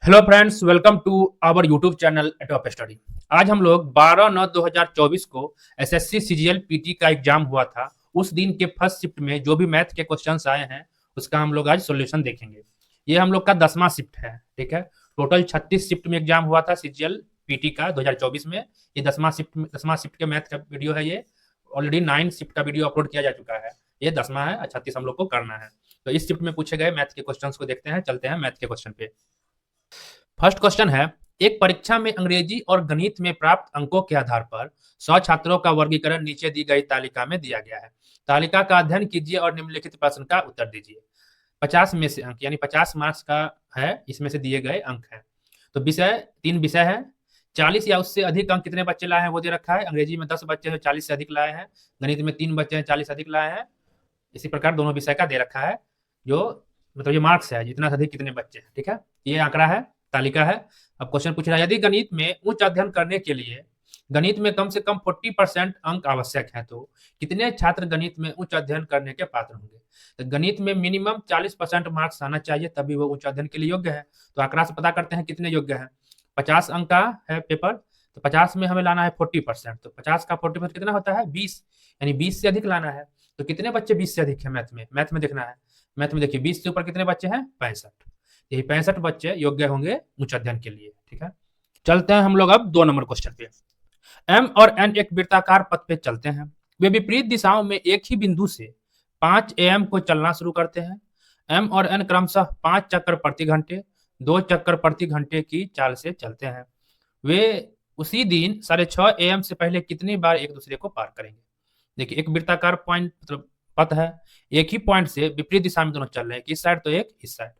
Hello friends, welcome to our YouTube channel top study. आज हम लोग 12/9/2024 को एसएससी सीजीएल पीटी का एग्जाम हुआ था। उस दिन के फर्स्ट शिफ्ट में जो भी मैथ के क्वेश्चंस आए हैं उसका हम लोग आज सॉल्यूशन देखेंगे। ये हम लोग का 10वां शिफ्ट है, ठीक है। टोटल 36 शिफ्ट में एग्जाम हुआ था सीजीएल पीटी का 2024 में। ये 10वां शिफ्ट के मैथ का वीडियो है। ये ऑलरेडी 9 शिफ्ट का वीडियो अपलोड किया जा चुका है। ये 10वां है, 36 हम लोग को करना है। तो इस शिफ्ट में पूछे गए मैथ के क्वेश्चन को देखते हैं। चलते हैं मैथ के क्वेश्चन पे। फर्स्ट क्वेश्चन है, एक परीक्षा में अंग्रेजी और गणित में प्राप्त अंकों के आधार पर 100 छात्रों का वर्गीकरण नीचे दी गई तालिका में दिया गया है। तालिका का अध्ययन कीजिए और निम्नलिखित प्रश्न का उत्तर दीजिए। 50 में से अंक यानी 50 मार्क्स का है, इसमें से दिए गए अंक हैं। तो विषय 3 विषय है। 40 या उससे अधिक अंक कितने बच्चे लाए हैं वो दे रखा है। अंग्रेजी में 10 बच्चे हैं 40 से अधिक लाए हैं। गणित में 3 बच्चे हैं 40 से अधिक लाए हैं। इसी प्रकार दोनों विषय का दे रखा है, जो मतलब ये मार्क्स है, जितना से अधिक कितने बच्चे हैं, ठीक है। ये आंकड़ा है, तालिका है। अब क्वेश्चन पूछ रहा है, यदि गणित में उच्च अध्ययन करने के लिए गणित में कम से कम 40% अंक आवश्यक है तो कितने छात्र गणित में उच्च अध्ययन करने के पात्र होंगे। तो गणित में मिनिमम 40% मार्क्स आना चाहिए, तभी वो उच्च अध्ययन के लिए योग्य है। तो आंकड़ा से पता करते हैं कितने योग्य है। 50 अंक का है पेपर, तो 50 में हमें लाना है 40%। तो 50 का 40% कितना होता है 20, यानी 20 से अधिक लाना है। तो कितने बच्चे 20 से अधिक है मैथ में देखना है। मैथ में देखिए 20 से ऊपर कितने बच्चे हैं 65। यही 65 बच्चे योग्य होंगे उच्च अध्ययन के लिए, ठीक है। चलते हैं हम लोग अब 2 नंबर क्वेश्चन पे। एम और एन एक वृत्ताकार पथ पे चलते हैं। वे विपरीत दिशाओं में एक ही बिंदु से 5 AM को चलना शुरू करते हैं। एम और एन क्रमशः 5 चक्कर प्रति घंटे, 2 चक्कर प्रति घंटे की चाल से चलते हैं। वे उसी दिन 6:30 AM से पहले कितनी बार एक दूसरे को पार करेंगे। देखिए एक वृत्ताकार पॉइंट मतलब पथ है, एक ही पॉइंट से विपरीत दिशा में दोनों चल रहे हैं, इस साइड तो एक इस साइड।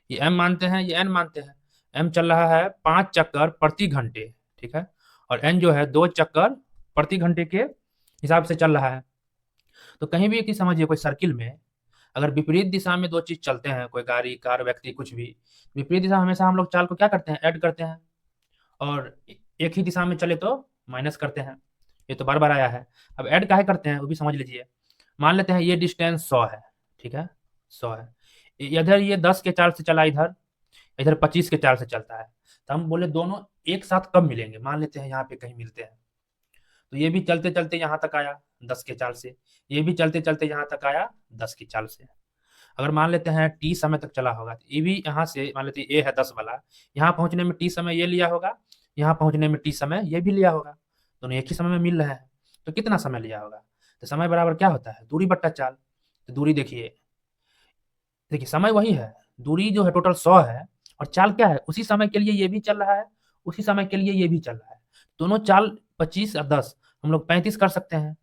ये एम मानते हैं, ये एन मानते हैं। एम चल रहा है 5 चक्कर प्रति घंटे, ठीक है। और एन जो है 2 चक्कर प्रति घंटे के हिसाब से चल रहा है। तो कहीं भी कि समझिए कोई सर्किल में अगर विपरीत दिशा में 2 चीज चलते हैं, कोई गाड़ी कार व्यक्ति कुछ भी, विपरीत दिशा हमेशा हम लोग चाल को क्या करते हैं ऐड करते हैं, और एक ही दिशा में चले तो माइनस करते हैं। ये तो बार बार आया है। अब ऐड काहे करते हैं वो भी समझ लीजिए। मान लेते हैं ये डिस्टेंस 100 है, ठीक है, 100 है। इधर ये 10 के चाल से चला, इधर इधर 25 के चाल से चलता है। तो हम बोले दोनों एक साथ कब मिलेंगे, मान लेते हैं यहाँ पे कहीं मिलते हैं। तो ये भी चलते चलते यहाँ तक आया 10 के चाल से, ये भी चलते चलते यहाँ तक आया 10 की चाल से। अगर मान लेते हैं टी समय तक चला होगा तो ये भी यहाँ से मान लेते हैं ए है 10 वाला, यहाँ पहुंचने में टी समय ये लिया होगा, यहाँ पहुंचने में टी समय ये भी लिया होगा। दोनों एक ही समय में मिल रहे हैं, तो कितना समय लिया होगा। तो समय बराबर क्या होता है दूरी बट्टा चाल। तो दूरी देखिए, देखिए समय वही है, दूरी जो है टोटल 100 है, और चाल क्या है उसी समय के लिए ये भी चल रहा है, उसी समय के लिए ये भी चल रहा है। दोनों चाल 25 और 10 हम लोग 35 कर सकते हैं।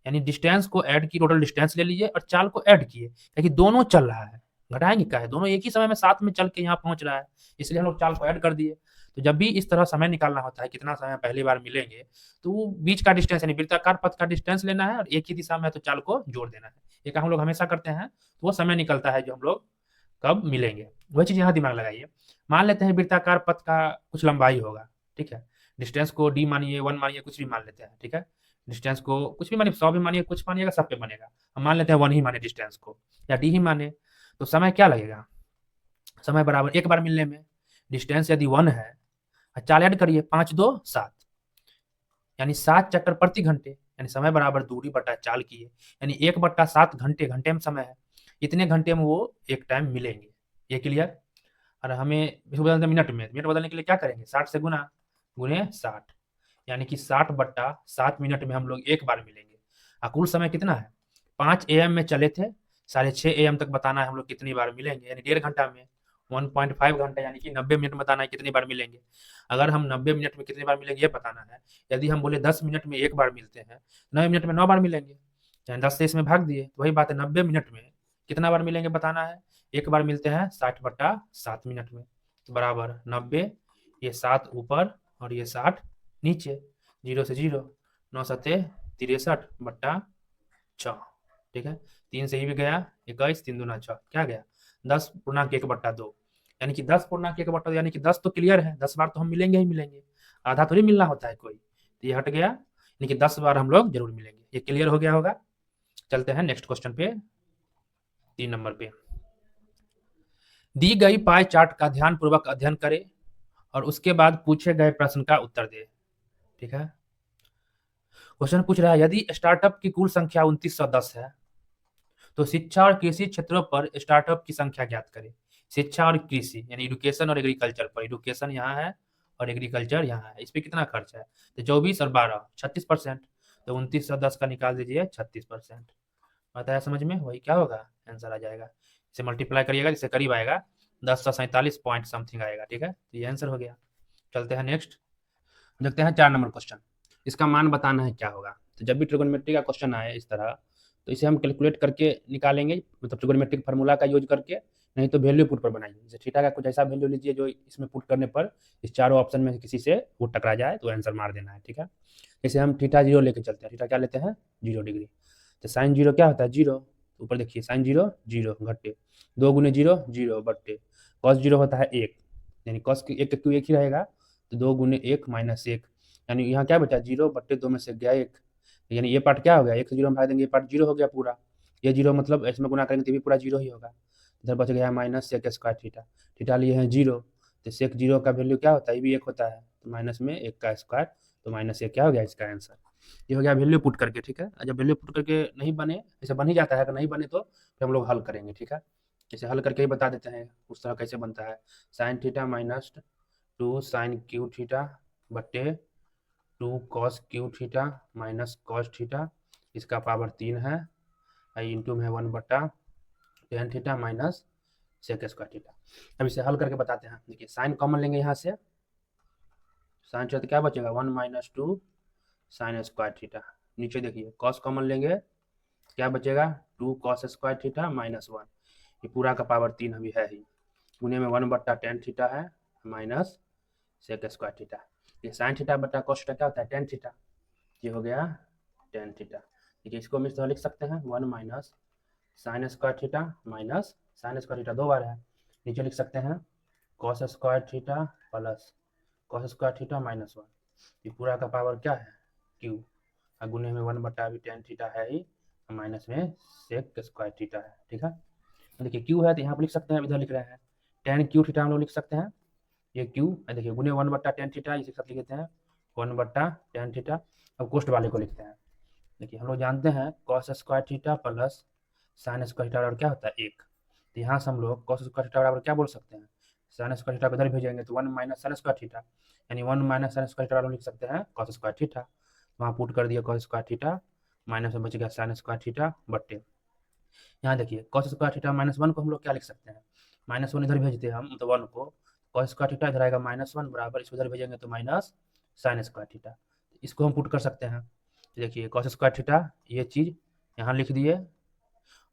यानी डिस्टेंस को ऐड की, टोटल डिस्टेंस ले लीजिए और चाल को ऐड किए, क्योंकि दोनों चल रहा है, घटाएंगे क्या है, दोनों एक ही समय में साथ में चल के यहाँ पहुंच रहा है, इसलिए हम लोग चाल को ऐड कर दिए। तो जब भी इस तरह समय निकालना होता है कितना समय पहली बार मिलेंगे, तो वो बीच का डिस्टेंस यानी वृत्ताकार पथ का डिस्टेंस लेना है, और एक ही दिशा में है तो चाल को जोड़ देना है। ये काम हम लोग हमेशा करते हैं, तो वो समय निकलता है जो हम लोग कब मिलेंगे। वही चीज यहाँ दिमाग लगाइए। मान लेते हैं वृत्ताकार पथ का कुछ लंबाई होगा, ठीक है। डिस्टेंस को डी मानिए, 1 मानिए, कुछ भी मान लेते हैं, ठीक है। डिस्टेंस को कुछ भी मानिए, 100 भी मानिए, कुछ मानिएगा, सब पे बनेगा। हम मान लेते हैं 1 ही माने डिस्टेंस को, या डी ही माने। तो समय क्या लगेगा, समय बराबर एक बार मिलने में, डिस्टेंस यदि 1 है, चाल ऐड करिए, 5 2 7, यानी 7 चक्कर प्रति घंटे, यानी समय बराबर दूरी बटा चाल की है, यानी 1/7 घंटे, घंटे में समय है, इतने घंटे में वो एक टाइम मिलेंगे। ये क्लियर। और हमें इसको बदलते मिनट में, मिनट बदलने के लिए क्या करेंगे 60 से गुना, गुने 60, यानी कि 60/7 मिनट में हम लोग एक बार मिलेंगे। कुल समय कितना है 5 AM में चले थे, 6:30 AM तक बताना है हम लोग कितनी बार मिलेंगे, यानी 1.5 घंटा में 1.5 घंटा, यानी कि 90 मिनट में बताना है कितनी बार मिलेंगे। अगर हम 90 मिनट में कितनी बार मिलेंगे ये बताना है, यदि हम बोले 10 मिनट में एक बार मिलते हैं, 9 मिनट में 9 बार मिलेंगे, यानी 10 से इसमें भाग दिए, तो वही बात है 90 मिनट में कितना बार मिलेंगे बताना है। एक बार मिलते हैं 60/7 मिनट में, तो बराबर 90, ये 7 ऊपर और ये 60 नीचे, 0 से 0, 9 7 63/6, ठीक है। 3 से ही भी गया 21, 3 दूना 6, क्या गया 10.1/2, यानी कि 10.1/2, यानी कि 10 तो क्लियर है, 10 बार तो हम मिलेंगे ही मिलेंगे, आधा थोड़ी मिलना होता है कोई, तो ये हट गया, यानी कि 10 बार हम लोग जरूर मिलेंगे। ये क्लियर हो गया होगा। चलते हैं नेक्स्ट क्वेश्चन पे, 3 नंबर पे। दी गई पाई चार्ट का ध्यानपूर्वक अध्ययन करें और उसके बाद पूछे गए प्रश्न का उत्तर दें। ठीक है, क्वेश्चन पूछ रहा है यदि स्टार्टअप की कुल संख्या 2910 है तो शिक्षा और कृषि क्षेत्रों पर स्टार्टअप की संख्या ज्ञात करें। शिक्षा और कृषि यानी एजुकेशन और एग्रीकल्चर पर, एजुकेशन यहाँ है और एग्रीकल्चर यहाँ है, इस पे कितना खर्च है? तो 24 और 12 36%, तो 2910 का निकाल दीजिए 36%। बताया समझ में? वही क्या होगा, आंसर आ जाएगा। इसे मल्टीप्लाई करिएगा, जिससे करीब आएगा 1047 पॉइंट समथिंग आएगा। ठीक है, तो ये आंसर हो गया। चलते हैं नेक्स्ट, देखते हैं 4 नंबर क्वेश्चन। इसका मान बताना है क्या होगा। तो जब भी ट्रिगोनोमेट्री का क्वेश्चन आए इस तरह, तो इसे हम कैलकुलेट करके निकालेंगे, मतलब ट्रिगोनोमेट्रिक फार्मूला का यूज करके, नहीं तो वैल्यू पुट पर बनाइए। जैसे थीटा का कुछ ऐसा वैल्यू लीजिए जो इसमें पुट करने पर इस चारों ऑप्शन में किसी से वो टकरा जाए तो आंसर मार देना है। ठीक है, जैसे हम थीटा 0 लेके चलते हैं। थीटा क्या लेते हैं? 0 डिग्री। तो साइन 0 क्या होता है? 0। ऊपर देखिए साइन 0 0 घट्टे 2 गुने 0 0 बट्टे कॉस 0 होता है 1, यानी कॉस की 1 क्यों 1 ही रहेगा, तो 2 गुने 1 माइनस 1, यानी यहाँ क्या बचा? 0 बट्टे 2 में से गया 1, यानी ये पार्ट क्या हो गया? 1 से 0 में भाग देंगे, ये पार्ट 0 हो गया पूरा। ये 0 मतलब इसमें गुना करेंगे तो भी पूरा 0 ही होगा। इधर बच गया minus sec square theta. Theta लिए हैं 0, तो सेक 0 का वैल्यू क्या होता है? ये भी 1 होता है, तो माइनस में 1 का स्क्वायर, तो माइनस 1 क्या हो गया इसका आंसर। ये हो गया वैल्यू पुट करके। ठीक है, जब वैल्यू पुट करके नहीं बने, जैसे बन ही जाता है, अगर नहीं बने तो फिर हम लोग हल करेंगे। ठीक है, जैसे हल करके ही बता देते हैं उस तरह कैसे बनता है। Sine theta minus 2 sine cube theta बट्टे 2 cos cube theta minus cos theta, इसका पावर 3 है, इंटू में 1/tan theta minus sec square theta. अब इसे हल करके बताते हैं। देखिए साइन कॉमन लेंगे यहाँ से, साइन थीटा तो क्या बचेगा? 1 माइनस 2 साइन स्क्वायर थीटा। नीचे देखिए कॉस कॉमन लेंगे, क्या बचेगा? 2 कॉस स्क्वायर थीटा माइनस 1, ये पूरा का पावर 3 अभी है ही, गुने में 1/tan थीटा है माइनस सेक स्क्वायर थीटा। ये साइन थीटा बटा कॉस थीटा क्या होता है? Tan theta. ये हो गया टेन थीटा। देखिए इसको हम इस तरह लिख सकते हैं 1 minus sine square theta minus sine square theta 2 बार है, नीचे लिख सकते हैं cos square theta plus cos square theta minus 1, ये पूरा का पावर क्या है? क्यू, गुने में 1/tan थीटा है ही माइनस में सेक स्क्वायर थीटा है। ठीक है, देखिए क्यू है तो यहाँ पर लिख सकते हैं, इधर लिख रहे हैं tan क्यू थीटा हम लोग लिख सकते हैं, ये क्यू देखिए गुने 1/tan थीटा, इसे साथ लिख देते हैं 1/tan थीटा। अब कोष्ट वाले को लिखते हैं। देखिए हम लोग जानते हैं cos square theta plus sine square theta बराबर क्या होता है? 1, तो यहाँ से हम लोग कॉस स्क्वायर थीटा बराबर क्या बोल सकते हैं? साइन स्क्वायर थीटा को इधर भेजेंगे तो 1 माइनस साइन स्क्वायर थीटा, यानी 1 माइनस साइन स्क्वायर थीटा लिख सकते हैं कॉस स्क्वायर थीटा। वहाँ पुट कर दिया कॉस स्क्वायर थीटा, माइनस में बच गया साइन स्क्वायर थीटा बट्टे, यहाँ देखिए कॉस स्क्वायर थीटा माइनस 1 को हम लोग क्या लिख सकते हैं? माइनस 1 इधर भेजते हैं हम, तो 1 को कॉस स्क्वायर थीटा इधर आएगा -1 बराबर, इसको इधर भेजेंगे तो माइनस साइन स्क्वायर थीटा, इसको हम पुट कर सकते हैं। देखिए कॉस स्क्वायर थीटा ये चीज़ यहाँ लिख दिए,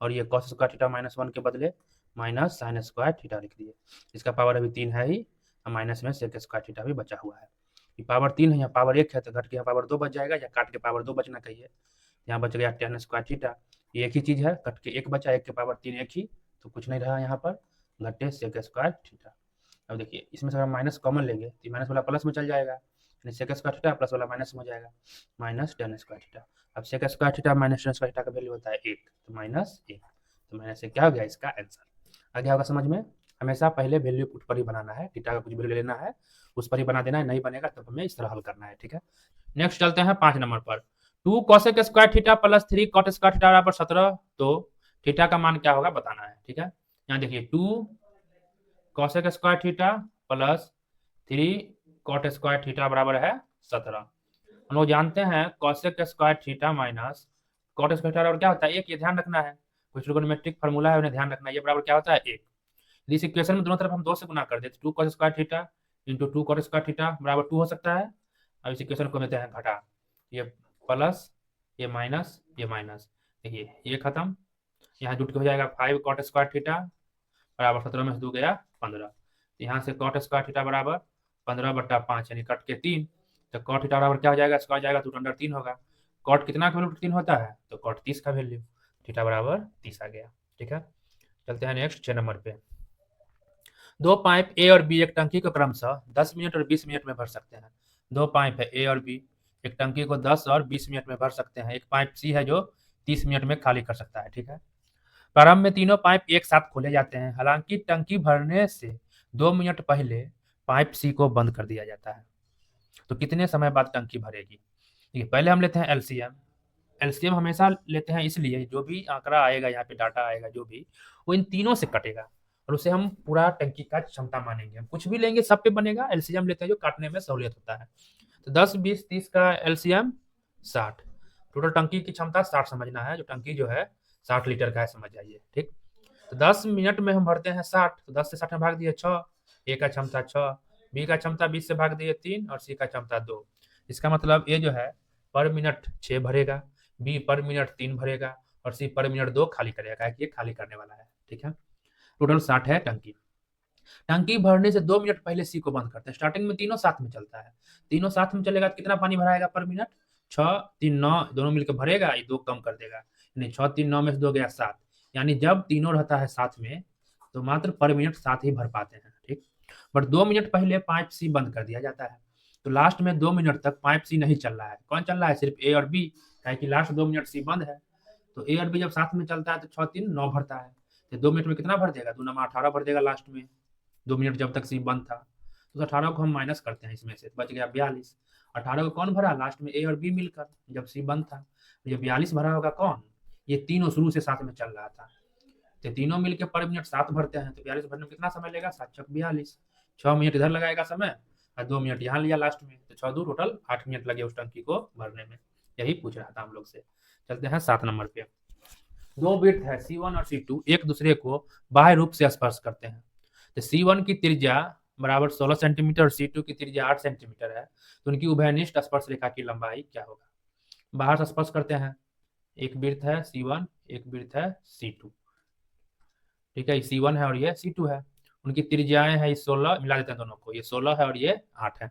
और ये कॉस स्क्वायर थीटा -1 के बदले माइनस साइन स्क्वायर थीटा लिख दिए। इसका पावर अभी 3 है ही, माइनस में सेक स्क्वायर थीटा भी बचा हुआ है। ये पावर 3 है, यहाँ पावर 1 है, तो घट के यहाँ पावर 2 बच जाएगा, या काट के पावर 2 बचना चाहिए। यहाँ बच गया tan स्क्वायर थीटा, ये एक ही चीज़ है, कट के 1 बचा, 1 के पावर 3 एक ही, तो कुछ नहीं रहा यहाँ पर, घटे सेक स्क्वायर थीटा। अब देखिए इसमें से अगर माइनस कॉमन लेंगे तो माइनस वाला प्लस में चल जाएगा, यानी सेक स्क्वायर थीटा प्लस वाला माइनस में हो जाएगा, माइनस tan स्क्वायर थीटा। अब sec square theta minus tan square theta का वैल्यू होता है 1, तो -1, तो माइनस से क्या हो गया इसका आंसर। आ गया होगा समझ में? हमेशा पहले वैल्यू पुट पर ही बनाना है, थीटा का कुछ वैल्यू लेना है उस पर ही बना देना है, नहीं बनेगा तब हमें इस तरह हल करना है। ठीक है, नेक्स्ट चलते हैं 5 नंबर पर। 2 cosec square theta plus 3 cot square theta बराबर 17, तो थीटा का मान क्या होगा बताना है। ठीक है, यहाँ देखिए 2 cosec square theta plus 3 cot square theta बराबर है 17। हम लोग जानते हैं cosec square theta minus cot square theta बराबर क्या होता है? 1, ये ध्यान रखना है, कुछ ट्रिगोनोमेट्रिक फार्मूला है उन्हें ध्यान रखना है, ये बराबर क्या होता है? 1। इस इक्वेशन में दोनों तरफ हम 2 से गुना कर देते, 2 cos square theta into 2 cot square theta बराबर 2 हो सकता है। अब इस इक्वेशन को देते हैं घटा, ये प्लस ये माइनस ये माइनस, देखिए ये खत्म, यहाँ जुट के हो जाएगा 5 cot स्क्वायर थीटा बराबर 17 में से 2 गया 15, यहाँ से cot स्क्वायर थीटा बराबर 15/5 यानी कट के 3, तो cot थीटा बराबर क्या हो जाएगा? स्क्वायर जाएगा तो √3 होगा। cot कितना का वैल्यू 3 होता है? तो cot 30 का वैल्यू, थीटा बराबर 30 आ गया। ठीक है, चलते हैं नेक्स्ट 6 नंबर पे। 2 पाइप ए और बी एक टंकी को क्रमशः 10 मिनट और 20 मिनट में भर सकते हैं। 2 पाइप है ए और बी, एक टंकी को 10 और 20 मिनट में भर सकते हैं। एक पाइप सी है जो 30 मिनट में खाली कर सकता है। ठीक है, प्रारंभ में तीनों पाइप एक साथ खोले जाते हैं, हालांकि टंकी भरने से 2 मिनट पहले पाइप सी को बंद कर दिया जाता है। तो कितने समय बाद टंकी भरेगी? देखिए, पहले हम लेते हैं एलसीएम। एलसीएम हमेशा लेते हैं इसलिए जो भी आंकड़ा आएगा, यहाँ पे डाटा आएगा जो भी, वो इन तीनों से कटेगा और उसे हम पूरा टंकी का क्षमता मानेंगे। हम कुछ भी लेंगे सब पे बनेगा, एलसीएम लेते हैं जो काटने में सहूलियत होता है। तो 10, 20, 30 का एलसीएम 60। टोटल टंकी की क्षमता 60 समझना है, जो टंकी जो है 60 लीटर का है, समझ जाइए। ठीक, तो 10 मिनट में हम भरते हैं 60, तो 10 से 60 में भाग दिए 6, ए का क्षमता 6, बी का क्षमता 20 से भाग दिए 3 और सी का क्षमता 2। इसका मतलब ए जो है पर मिनट 6 भरेगा, बी पर मिनट 3 भरेगा और सी पर मिनट 2 खाली करेगा, ये खाली करने वाला है। ठीक है, टोटल 60 है टंकी। टंकी भरने से 2 मिनट पहले सी को बंद करते हैं। स्टार्टिंग में तीनों साथ में चलता है, तीनों साथ में चलेगा तो कितना पानी भराएगा पर मिनट? 6, 3, 9, दोनों मिलकर भरेगा, ये 2 कम कर देगा, यानी 6, 3, 9 में से 2 गया 7। यानी जब तीनों रहता है साथ में तो मात्र पर मिनट 7 ही भर पाते हैं। ठीक, बट 2 मिनट पहले पाइप सी बंद कर दिया जाता है, तो लास्ट में 2 मिनट तक पाइप सी नहीं चल रहा है। कौन चल रहा है? सिर्फ ए और बी, कि लास्ट 2 मिनट सी बंद है। तो ए और बी जब साथ में चलता है तो 6, 3, 9 भरता है, तो 2 मिनट में कितना भर देगा? 2 9 18 भर देगा लास्ट में। 2 मिनट जब तक सी बंद था, तो 18 को हम माइनस करते हैं इसमें से, बच गया 42। 18 को कौन भरा? लास्ट में ए और बी मिलकर, जब सी बंद था। ये 42 भरा होगा कौन? ये तीनों शुरू से साथ में चल रहा था, तो तीनों मिलकर पर मिनट 7 भरते हैं, तो 42 भरने में कितना समय लेगा? 7 चक 42, 6 मिनट इधर लगाएगा समय और 2 मिनट यहाँ लिया लास्ट में, तो 6 2 टोटल 8 मिनट लगे उस टंकी को भरने में। यही पूछ रहा था हम लोग से। चलते हैं 7 नंबर पे। दो वृत्त है C1 और C2 एक दूसरे को बाह्य रूप से स्पर्श करते हैं। तो C1 की त्रिज्या बराबर 16 सेंटीमीटर और C2 की त्रिज्या 8 सेंटीमीटर है, तो उनकी उभयनिष्ठ स्पर्श रेखा की लंबाई क्या होगा? बाहर से स्पर्श करते हैं, एक वृत्त है C1, एक वृत्त है C2। ठीक है, ये C1 है और ये C2 है। उनकी त्रिज्याएं है 16, मिला देते हैं दोनों को, ये 16 है और ये 8 है।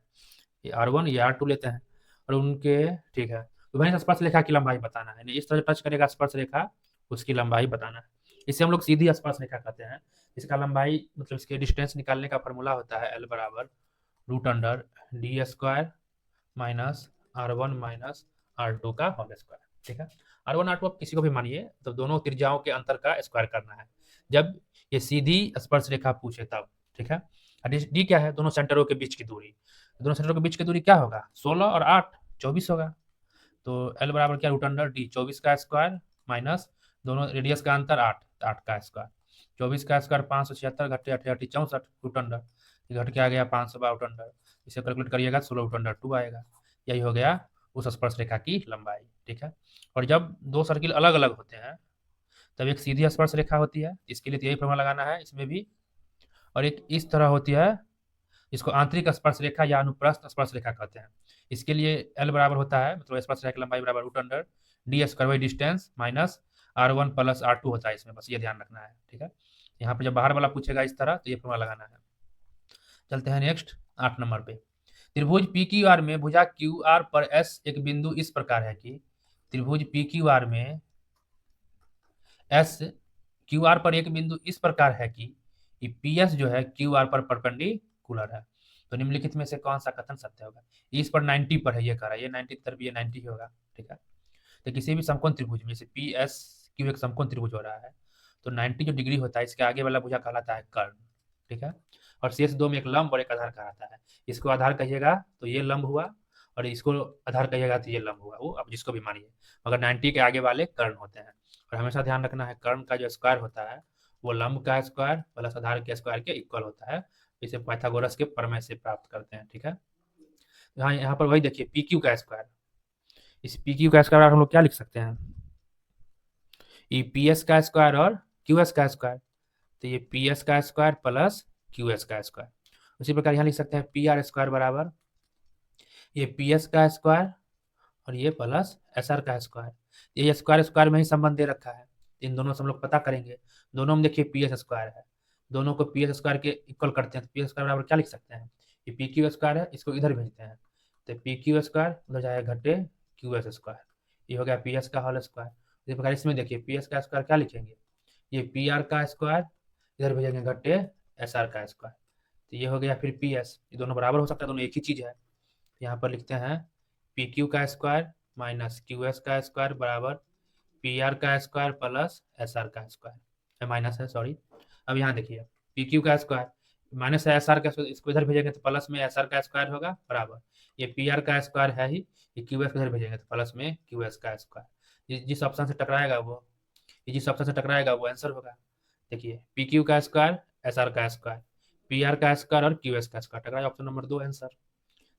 ये R1 ये R2 लेते हैं और उनके, ठीक है, उभयनिष्ठ स्पर्श रेखा की लंबाई बताना है। इस तरह टच करेगा स्पर्श रेखा, उसकी लंबाई बताना है। इसे हम लोग सीधी स्पर्श रेखा कहते हैं। इसका लंबाई मतलब इसके डिस्टेंस निकालने का फॉर्मूला होता है L बराबर √d² minus R1 minus R2 का होल स्क्वायर। ठीक है, R1 R2 आप किसी को भी मानिए, तो दोनों त्रिज्याओं के अंतर का स्क्वायर करना है जब ये सीधी स्पर्श रेखा पूछे तब। ठीक है, डी क्या है? दोनों सेंटरों के बीच की दूरी। दोनों सेंटरों के बीच की दूरी क्या होगा? 16 और 8 24 होगा। तो L बराबर क्या? √d 24 का स्क्वायर माइनस दोनों रेडियस का अंतर 8, 8 का स्क्वायर। 24 का स्क्वायर 576 घटे 88 64 √, घट के आ गया 500/√। इसे कैलकुलेट करिएगा 16√2 आएगा। यही हो गया उस स्पर्श रेखा की लंबाई। ठीक है, और जब दो सर्किल अलग अलग होते हैं तब एक सीधी स्पर्श रेखा होती है, इसके लिए यही फॉर्मूला लगाना है इसमें भी, और एक इस तरह होती है, इसको आंतरिक स्पर्श रेखा या अनुप्रस्थ स्पर्श रेखा कहते हैं। इसके लिए L बराबर होता है, मतलब स्पर्श रेखा की लंबाई बराबर √d² distance minus R1 plus R2 होता है इसमें, बस ये ध्यान रखना है। ठीक है, यहाँ पे जब बाहर वाला पूछेगा इस तरह तो ये फॉर्मूला लगाना है। चलते हैं नेक्स्ट 8 नंबर पे। त्रिभुज PQR में भुजा QR पर S एक बिंदु इस प्रकार है कि त्रिभुज PQR में S QR पर एक बिंदु इस प्रकार है कि PS जो है QR पर परपेंडिकुलर है। तो निम्नलिखित में से कौन सा कथन सत्य होगा? इस पर 90 पर है, ये कह रहा है, ये 90 तरफ, ये 90 ही होगा। ठीक है, तो किसी भी समकोण त्रिभुज में से PSQ एक समकोण त्रिभुज हो रहा है, तो 90 जो डिग्री होता है इसके आगे वाला भुजा कहलाता है कर्ण। ठीक है, और शेष दो में एक लंब और एक आधार कहलाता है। इसको आधार कहिएगा तो ये लंब हुआ, और इसको आधार कहिएगा तो ये लंब हुआ, वो अब जिसको भी मानिए, मगर 90 के आगे वाले कर्ण होते हैं। और हमेशा ध्यान रखना है कर्ण का जो स्क्वायर होता है वो लंब का स्क्वायर प्लस आधार के स्क्वायर के इक्वल होता है। इसे पाइथागोरस के प्रमेय से प्राप्त करते हैं। ठीक है, यहाँ पर वही देखिए PQ का स्क्वायर, इस PQ का स्क्वायर हम लोग क्या लिख सकते हैं? ये PS का स्क्वायर और QS का स्क्वायर, तो ये PS का स्क्वायर प्लस QS का स्क्वायर। उसी प्रकार यहाँ लिख सकते हैं PR² बराबर ये PS का स्क्वायर और ये प्लस SR का स्क्वायर। ये स्क्वायर स्क्वायर में ही संबंध दे रखा है, इन दोनों से हम लोग पता करेंगे। दोनों में देखिए PS² है, दोनों को PS² के इक्वल करते हैं, तो PS² बराबर क्या लिख सकते हैं? ये PQ² है, इसको इधर भेजते हैं, तो PQ² उधर जाएगा घटे QS², ये हो गया PS का होल स्क्वायर। इसी प्रकार इसमें देखिए PS का स्क्वायर क्या लिखेंगे? ये PR का स्क्वायर इधर भेजेंगे घटे SR का स्क्वायर, तो ये हो गया फिर PS। ये दोनों बराबर हो सकता है, दोनों एक ही चीज है। यहाँ पर लिखते हैं PQ का स्क्वायर माइनस QS का स्क्वायर बराबर PR का स्क्वायर प्लस SR का स्क्वायर। माइनस है, सॉरी। अब यहाँ देखिए पी क्यू का स्क्वायर माइनस है एस आर का, इसको इधर भेजेंगे तो प्लस में एस आर का स्क्वायर होगा बराबर, ये पी आर का स्क्वायर है ही, ये क्यू एस इधर भेजेंगे तो प्लस में क्यू एस का स्क्वायर। जिस ऑप्शन से टकराएगा वो, ये जिस ऑप्शन से टकराएगा वो आंसर होगा। देखिए पी क्यू का स्क्वायर, एस आर का स्क्वायर, पी आर का स्क्वायर और क्यू एस का स्क्वायर टकराया, ऑप्शन नंबर 2 आंसर।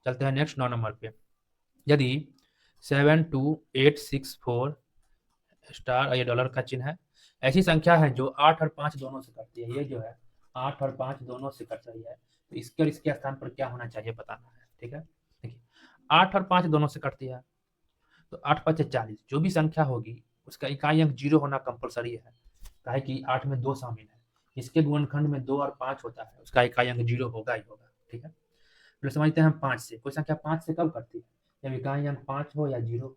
चलते हैं नेक्स्ट 9 नंबर पे। यदि 72864 स्टार, ये डॉलर का चिन्ह है, ऐसी संख्या है जो 8 और 5 दोनों से कटती है, ये जो है 8 और 5 दोनों से कट रही है, तो इसके और इसके स्थान पर क्या होना चाहिए बताना है। ठीक है, देखिए 8 और 5 दोनों से कटती है, तो 8 5 40, जो भी संख्या होगी उसका इकाई अंक 0 होना कंपलसरी है, काहे कि 8 में 2 शामिल है, इसके गुणनखंड में 2 और 5 होता है, उसका इकाई अंक 0 होगा ही होगा। ठीक है, फिर समझते हैं हम 5 से, कोई संख्या 5 से कब कटती है, जब इकाई अंक 5 हो या 0 हो,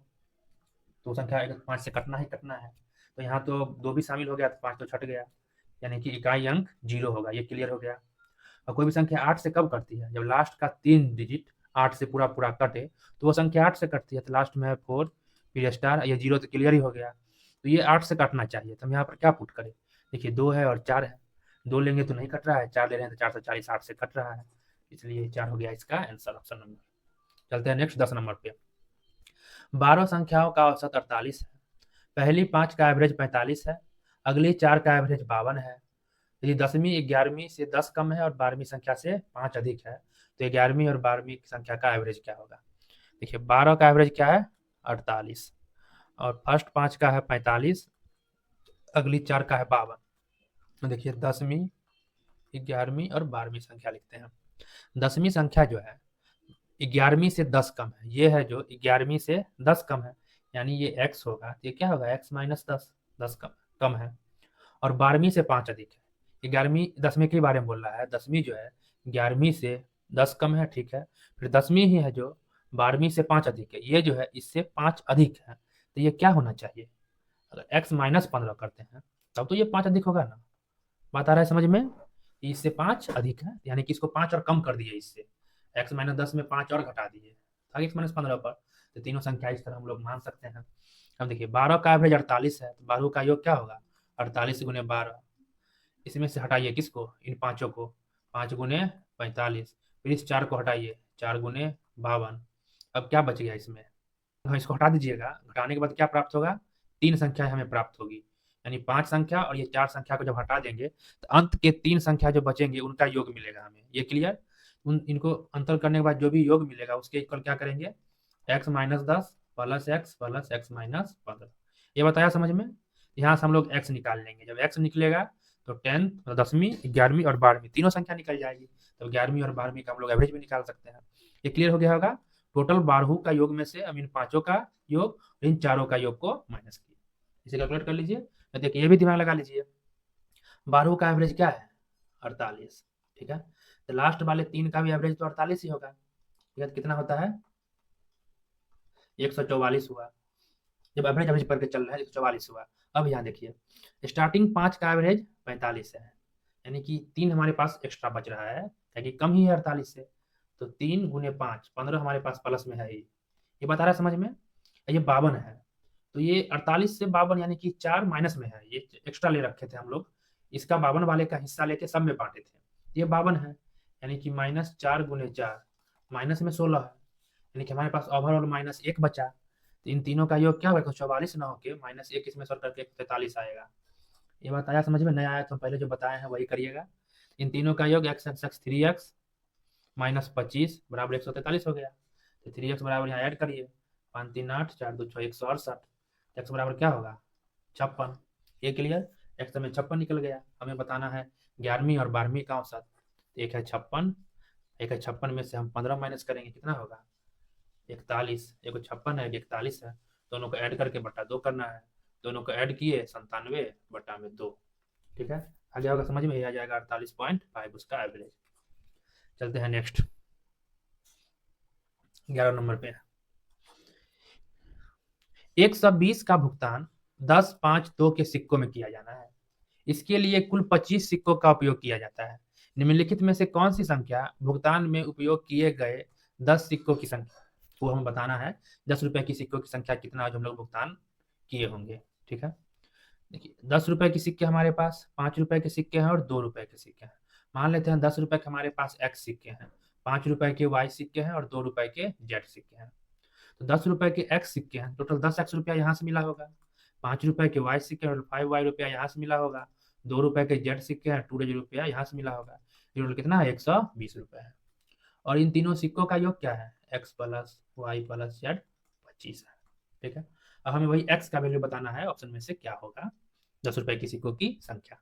तो संख्या 5 से कटना ही कटना है। तो यहाँ तो 2 भी शामिल हो गया तो 5 तो छट गया, यानी कि इकाई अंक 0 होगा, ये क्लियर हो गया। और कोई भी संख्या 8 से कब कटती है, जब लास्ट का 3 डिजिट 8 से पूरा पूरा कटे, तो वो संख्या 8 से कटती है, तो लास्ट में है 4 फिर स्टार, ये 0 तो क्लियर ही हो गया, तो ये 8 से कटना चाहिए। तो हम यहाँ पर क्या पुट करें, देखिए 2 है और 4 है, 2 लेंगे तो नहीं कट रहा है, 4 ले रहे हैं तो 440 8 से कट रहा है, इसलिए 4 हो गया इसका आंसर, ऑप्शन नंबर। चलते हैं नेक्स्ट 10 नंबर पे। 12 संख्याओं का औसत 48 है, पहली 5 का एवरेज 45 है, अगली 4 का एवरेज 52 है। यदि 10वीं 11वीं से 10 कम है और 12वीं संख्या से 5 अधिक है, तो 11वीं और 12वीं संख्या का एवरेज क्या होगा। देखिए 12 का एवरेज क्या है 48, और फर्स्ट 5 का है 45, अगली 4 का है 52। तो देखिए 10वीं 11वीं और 12वीं संख्या लिखते हैं। 10वीं संख्या जो है 11वीं से 10 कम है, ये है जो 11वीं से 10 कम है, यानी ये x होगा, ये क्या होगा x माइनस 10, 10 कम है। और 12वीं से 5 अधिक है, 11वीं 10वीं के बारे में बोल रहा है, 10वीं जो है 11वीं से 10 कम है, ठीक है, फिर 10वीं ही है जो 12वीं से 5 अधिक है, ये जो है इससे 5 अधिक है, तो ये क्या होना चाहिए, अगर x माइनस 15 करते हैं तब तो ये 5 अधिक होगा ना, बात आ रहा है समझ में, इससे 5 अधिक है, यानी कि इसको 5 और कम कर दिए, इससे x माइनस 10 में 5 और घटा दिए था x माइनस 15 पर, तो तीनों संख्या इस तरह हम लोग मान सकते हैं। अब देखिए 12 का एवरेज 48 है, तो 12 का योग क्या होगा 48 गुने 12, इसमें से हटाइए किसको, इन पांचों को, 5 गुने 45, फिर इस 4 को हटाइए, 4 गुने 52। अब क्या बच गया इसमें, हाँ इसको हटा दीजिएगा, घटाने के बाद क्या प्राप्त होगा, 3 संख्या हमें प्राप्त होगी, यानी 5 संख्या और ये 4 संख्या को जब हटा देंगे तो अंत के 3 संख्या जो बचेंगे उनका योग मिलेगा हमें, ये क्लियर। इनको अंतर करने के बाद जो भी योग मिलेगा उसके इक्वल क्या करेंगे, x minus 10 plus x minus 15, ये बताया समझ में। यहाँ से हम लोग x निकाल लेंगे, जब x निकलेगा तो 10 10वीं 11वीं और 12वीं तीनों संख्या निकल जाएगी, तो 11वीं और 12वीं का हम लोग एवरेज भी निकाल सकते हैं। ये क्लियर हो गया होगा। टोटल 12 का योग में से हम इन पांचों का योग इन चारों का योग को माइनस किया, इसे कैलकुलेट कर लीजिए। तो देखिए ये भी दिमाग लगा लीजिए, 12 का एवरेज क्या है 48, ठीक है, तो लास्ट वाले 3 का भी एवरेज तो 48 ही होगा, ठीक है, कितना होता है 144 हुआ, जब एवरेज एवरेज करके चल रहा है 144 हुआ। अब यहाँ देखिए स्टार्टिंग 5 का एवरेज 45 है, यानी कि 3 हमारे पास एक्स्ट्रा बच रहा है, क्योंकि कम ही है 48 से, तो 3 गुने 5 15 हमारे पास प्लस में है ही, ये बता रहा है समझ में। ये 52 है, तो ये 48 से 52 यानी कि 4 माइनस में है, ये एक्स्ट्रा ले रखे थे हम लोग, इसका 52 वाले का हिस्सा लेके सब में बांटे थे, ये 52 है, यानी कि माइनस 4 गुने 4 माइनस में 16 है, यानी कि हमारे पास ओवरऑल माइनस 1 बचा, तो इन तीनों का योग क्या होगा 44 ना होके माइनस 1 इसमें सर करके 43 आएगा। ये बात आया समझ में, नहीं आया तो पहले जो बताए हैं वही करिएगा। इन तीनों का योग x x x 3x minus 25 बराबर 143 हो गया, तो 3x बराबर यहाँ ऐड करिए, 5 3 8 4 2 6 168, एक्स बराबर क्या होगा 56, ये क्लियर, एक्स में 56 निकल गया। हमें बताना है 11वीं और 12वीं का औसत, एक है 56, एक है 56 में से हम 15 माइनस करेंगे कितना होगा 41, एक 56 है एक 41 है, दोनों को ऐड करके बटा 2 करना है, दोनों को ऐड किए 97 बटा में 2, ठीक है, आ गया होगा समझ में, आ जाएगा 48.5 उसका एवरेज। चलते हैं नेक्स्ट 11 नंबर पे। 120 का भुगतान 10 5 2 के सिक्कों में किया जाना है, इसके लिए कुल 25 सिक्कों का उपयोग किया जाता है, निम्नलिखित में से कौन सी संख्या भुगतान में उपयोग किए गए 10 सिक्कों की संख्या, वो हमें बताना है, 10 रुपए की सिक्कों की संख्या कितना जो हम लोग भुगतान किए होंगे, ठीक है। देखिए 10 रुपए के सिक्के हमारे पास, 5 रुपए के सिक्के हैं और 2 रुपए के सिक्के हैं। मान लेते हैं 10 रुपए के हमारे पास एक्स सिक्के हैं, 5 रुपए के वाई सिक्के हैं और 2 रुपए के जेड सिक्के हैं। तो 10 रुपए के एक्स सिक्के हैं, टोटल 10 एक्स रुपया यहाँ से मिला होगा। 5 रुपए के वाई सिक्के और 5 वाई रुपया यहाँ से मिला होगा। 2 रुपए के जेड सिक्के हैं, 2 जेड रुपया यहाँ से मिला होगा। टोटल कितना है? 120 रुपए है। और इन तीनों सिक्कों का योग क्या है? X plus Y plus Z 25 है। ठीक है, अब हमें वही एक्स का वैल्यू बताना है, ऑप्शन में से क्या होगा 10 रुपए की सिक्कों की संख्या।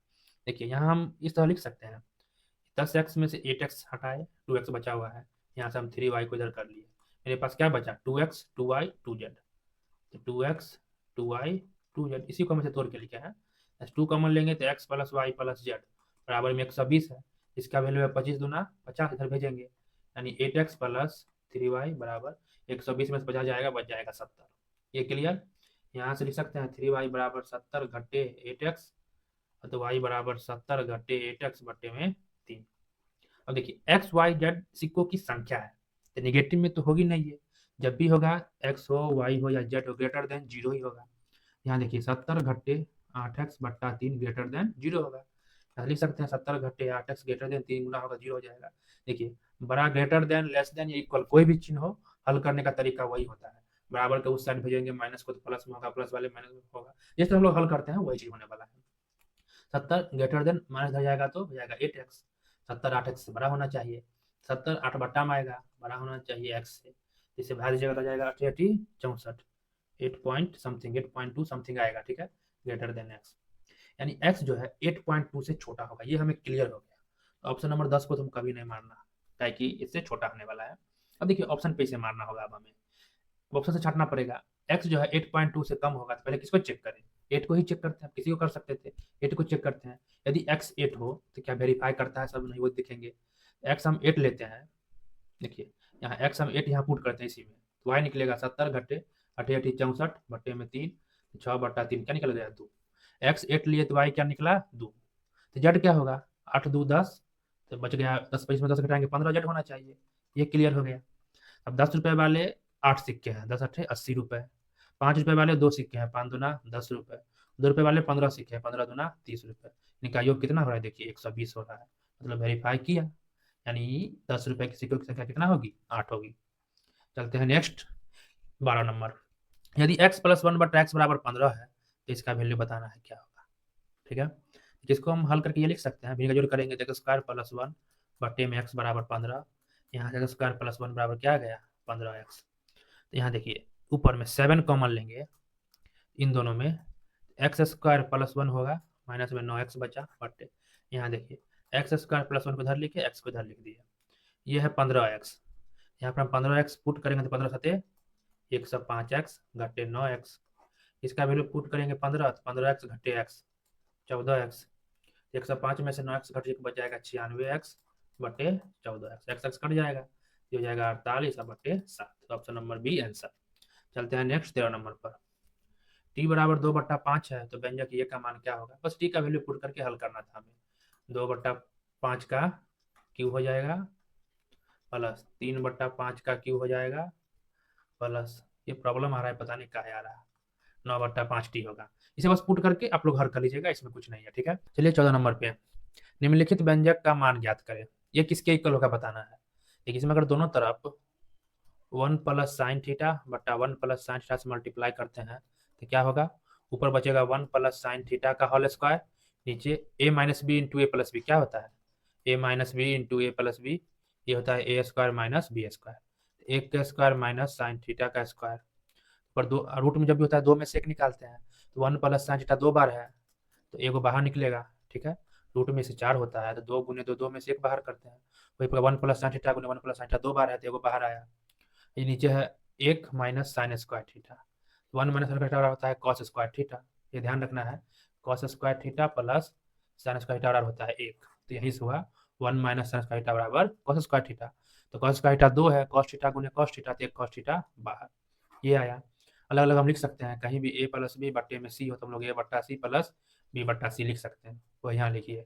देखिए यहाँ हम इस तरह लिख सकते हैं, 10 एक्स में से 8 एक्स हटाए, 2 एक्स बचा हुआ है। यहाँ से हम 3 वाई को इधर कर लिए, मेरे पास क्या बचा? 2 एक्स 2 वाई 2 जेड। तो 2 एक्स 2 वाई 2 जेड, इसी को हम इसे तोड़ के लिखे हैं। 2 कॉमन लेंगे तो X plus Y plus Z बराबर में 120 है। इसका वैल्यू है 25 दूना 50, इधर भेजेंगे, यानी 8 एक्स प्लस 3 वाई बराबर 120 में से 50 जाएगा, बच जाएगा 70। ये क्लियर? यहाँ से लिख सकते हैं 3 वाई बराबर 70 घट्टे 8 एक्स, तो वाई बराबर 70 घट्टे 8 एक्स बट्टे में 3। अब देखिए एक्स वाई जेड सिक्कों की संख्या है, तो निगेटिव में तो होगी नहीं है। जब भी होगा एक्स हो वाई हो या जेड हो ग्रेटर देन जीरो ही होगा। यहाँ देखिए 70 घट्टे 8 एक्स बट्टा 3 ग्रेटर देन जीरो होगा। यहाँ लिख सकते हैं 70 घट्टे 8 एक्स ग्रेटर देन 3 गुना होगा, जीरो हो जाएगा। देखिए बड़ा ग्रेटर देन लेस देन या इक्वल कोई भी चिन्ह हो, हल करने का तरीका वही होता है। बराबर के उस साइड भेजेंगे, माइनस को तो प्लस में होगा, प्लस वाले माइनस में होगा। जैसे हम लोग हल करते हैं वही चीज होने वाला है। 70 ग्रेटर देन माइनस हो जाएगा तो हो जाएगा 8 एक्स। 70 8 एक्स से बड़ा होना चाहिए। 70 8 बट्टा में आएगा, बड़ा होना चाहिए एक्स से। इसे भाग दीजिएगा तो जाएगा 8 8 64, 8 पॉइंट समथिंग 8.2 समथिंग आएगा। ठीक है, ग्रेटर देन एक्स, यानी एक्स जो है 8.2 से छोटा होगा। ये हमें क्लियर हो गया। तो ऑप्शन नंबर 10 को तुम कभी नहीं मारना, ताकि इससे छोटा होने वाला है। अब देखिए ऑप्शन पे से मारना होगा। अब हमें ऑप्शन से छाटना पड़ेगा। एक्स जो है 8.2 से कम होगा तो पहले किसको चेक करें? 8 को ही चेक करते हैं, किसी को कर सकते थे। 8 को चेक करते हैं, यदि एक्स 8 हो तो क्या वेरीफाई करता है? सब नहीं, वो देखेंगे। एक्स हम 8 लेते हैं, देखिए यहाँ एक्स हम 8 यहाँ पुट करते हैं इसी में, तो वाई निकलेगा 70 घट्टे 8 8 64 बट्टे में 3, 6 बट्टा 3 क्या निकल गया? 2। एक्स 8 लिए तो वाई क्या निकला? 2। तो जेड क्या होगा? 8 2 10, तो बच गया 10 25 में 10 घटाएंगे 15 जेड होना चाहिए। ये क्लियर हो गया। अब 10 रुपए वाले 8 सिक्के हैं, 10 अट्ठे 80 रुपए। 5 रुपए वाले 2 सिक्के हैं, 5 दूना 10 रुपए। 2 रुपए वाले 15 सिक्के हैं, 15 दूना 30 रुपए। इनका योग कितना हो रहा है? देखिए 120 हो रहा है, मतलब वेरीफाई किया। यानी 10 रुपए के सिक्कों की संख्या कितना होगी? 8 होगी। चलते हैं नेक्स्ट 12 नंबर। यदि x प्लस 1 बटा एक्स बराबर 15 है तो इसका वैल्यू बताना है क्या होगा। ठीक है, जिसको हम हल करके ये लिख सकते हैं, भी का जोड़ करेंगे तो एक्स स्क्वायर प्लस 1 बटे में एक्स बराबर 15। यहाँ से एक्स स्क्वायर प्लस 1 बराबर क्या आ गया? 15x। तो यहाँ देखिए ऊपर में 7 कॉमन लेंगे इन दोनों में, एक्स स्क्वायर प्लस 1 होगा, माइनस में 9x बचा बटे, यहाँ देखिए एक्स स्क्वायर प्लस 1 को इधर लिखे, एक्स को इधर लिख दिया। ये है 15x। यहाँ पर हम 15x पुट करेंगे तो 15 सते 105x घटे 9x। इसका वैल्यू पुट करेंगे 15, तो 15x घटे x 14x। 105 में से 9x घट बच जाएगा 96x बटे 14x, एक्स एक्स कट जाएगा, ये हो जाएगा 48 बटे 7। तो ऑप्शन नंबर बी आंसर। चलते हैं नेक्स्ट 13 नंबर पर। टी बराबर 2/5 है तो व्यंजक ये का मान क्या होगा? बस टी का वैल्यू पुट करके हल करना था हमें। 2/5 का क्यू हो जाएगा प्लस 3/5 का क्यू हो जाएगा प्लस, ये प्रॉब्लम आ रहा है पता नहीं क्या आ रहा है, 9/5 टी होगा। इसे बस पुट करके आप लोग हल कर लीजिएगा, इसमें कुछ नहीं है। ठीक है, चलिए 14 नंबर पे, निम्नलिखित व्यंजक का मान ज्ञात करें। ये किसके इक्वल होगा बताना है। देखिए इसमें अगर दोनों तरफ 1 प्लस साइन थीटा बटा 1 प्लस साइन थीटा से मल्टीप्लाई करते हैं तो क्या होगा? ऊपर बचेगा 1 प्लस साइन थीटा का होल स्क्वायर, नीचे a minus B into A plus B. क्या होता है? a minus B into A plus B, ये होता है A square minus B square. एक का स्क्वायर माइनस साइन थीटा का स्क्वायर, पर दो रूट में जब भी होता है 2 में से 1 निकालते हैं, तो 1 प्लस साइन थीटा 2 बार है तो एगो बाहर निकलेगा। ठीक है, रूट में से 4 होता है तो 2 गुने 2 2 में से 1 बाहर करते हैं। वही पर 1 प्लस साइन थीटा गुने 1 प्लस साइन थीटा 2 बार है तो एगो बाहर आया। ये नीचे है 1 minus sine square theta, 1 minus sine theta होता है कॉस स्क्वायर थीटा, ये ध्यान रखना है। Cos square theta plus sine square theta होता है 1, तो यही से हुआ 1 माइनस साइन स्क्वायर थीटा बराबर कॉस स्क्वायर थीटा। तो कॉस स्क्वायर थीटा 2 है, कॉस थीटा गुने कॉस थीटा तो 1 कॉस थीटा बाहर, ये आया। अलग अलग हम लिख सकते हैं, कहीं भी a प्लस बी बट्टे में c हो तो हम लोग a बट्टा सी प्लस b बट्टा सी लिख सकते हैं। वो यहाँ लिखिए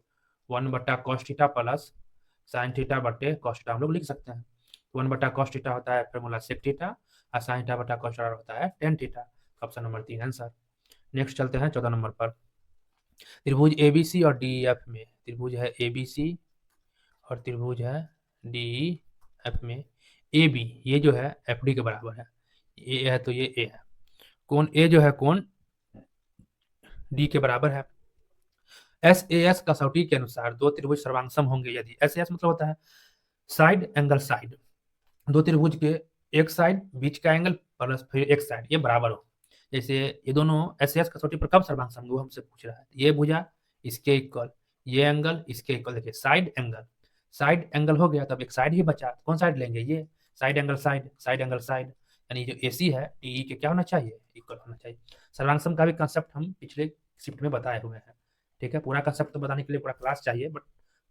1 बट्टा cos theta plus sine theta बट्टे कॉस थीटा हम लोग लिख सकते हैं। 1 बट्टा कॉस थीटा होता है फॉर्मूला सेक थीटा और साइन थीटा बट्टा कॉस थीटा होता है tan theta. Option number 3 answer. Next चलते हैं 14 नंबर पर। त्रिभुज एबीसी और डीईएफ में, त्रिभुज है एबीसी और त्रिभुज है डीईएफ में ए बी, ये जो है एफ डी के बराबर है, ए है तो ये ए है, कोण ए जो है कोण डी के बराबर है। एस ए एस कसौटी के अनुसार दो त्रिभुज सर्वांगसम होंगे यदि, एस एस मतलब होता है साइड एंगल साइड, दो त्रिभुज के एक साइड बीच का एंगल प्लस फिर एक साइड ये बराबर हो। जैसे ये दोनों एस एस कसौटी पर कब सर्वांगसम, वो हमसे पूछ रहा है। ये भुजा इसके इक्वल, ये एंगल इसके इक्वल, देखिए साइड एंगल हो गया, तब एक साइड ही बचा, कौन साइड लेंगे, ये साइड एंगल साइड, यानी जो एसी है टी के क्या होना चाहिए, इक्वल होना चाहिए। सर्वांगसम का भी कंसेप्ट हम पिछले शिफ्ट में बताए हुए हैं, ठीक है। पूरा कंसेप्ट तो बताने के लिए पूरा क्लास चाहिए, बट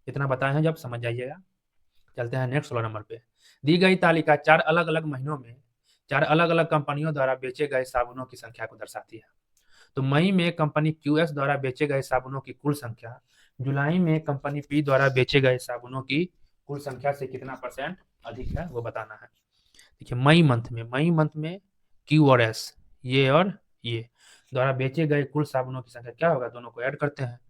इतना बताए हैं जब समझ जाइएगा। चलते हैं नेक्स्ट 16 नंबर पे। दी गई तालिका 4 अलग अलग महीनों में 4 अलग अलग कंपनियों द्वारा बेचे गए साबुनों की संख्या को दर्शाती है। तो मई में कंपनी क्यूएस द्वारा बेचे गए साबुनों की कुल संख्या जुलाई में कंपनी पी द्वारा बेचे गए साबुनों की कुल संख्या से कितना परसेंट अधिक है वो बताना है। देखिए मई मंथ में क्यू और एस, ये और ये द्वारा बेचे गए कुल साबुनों की संख्या क्या होगा, दोनों को ऐड करते हैं,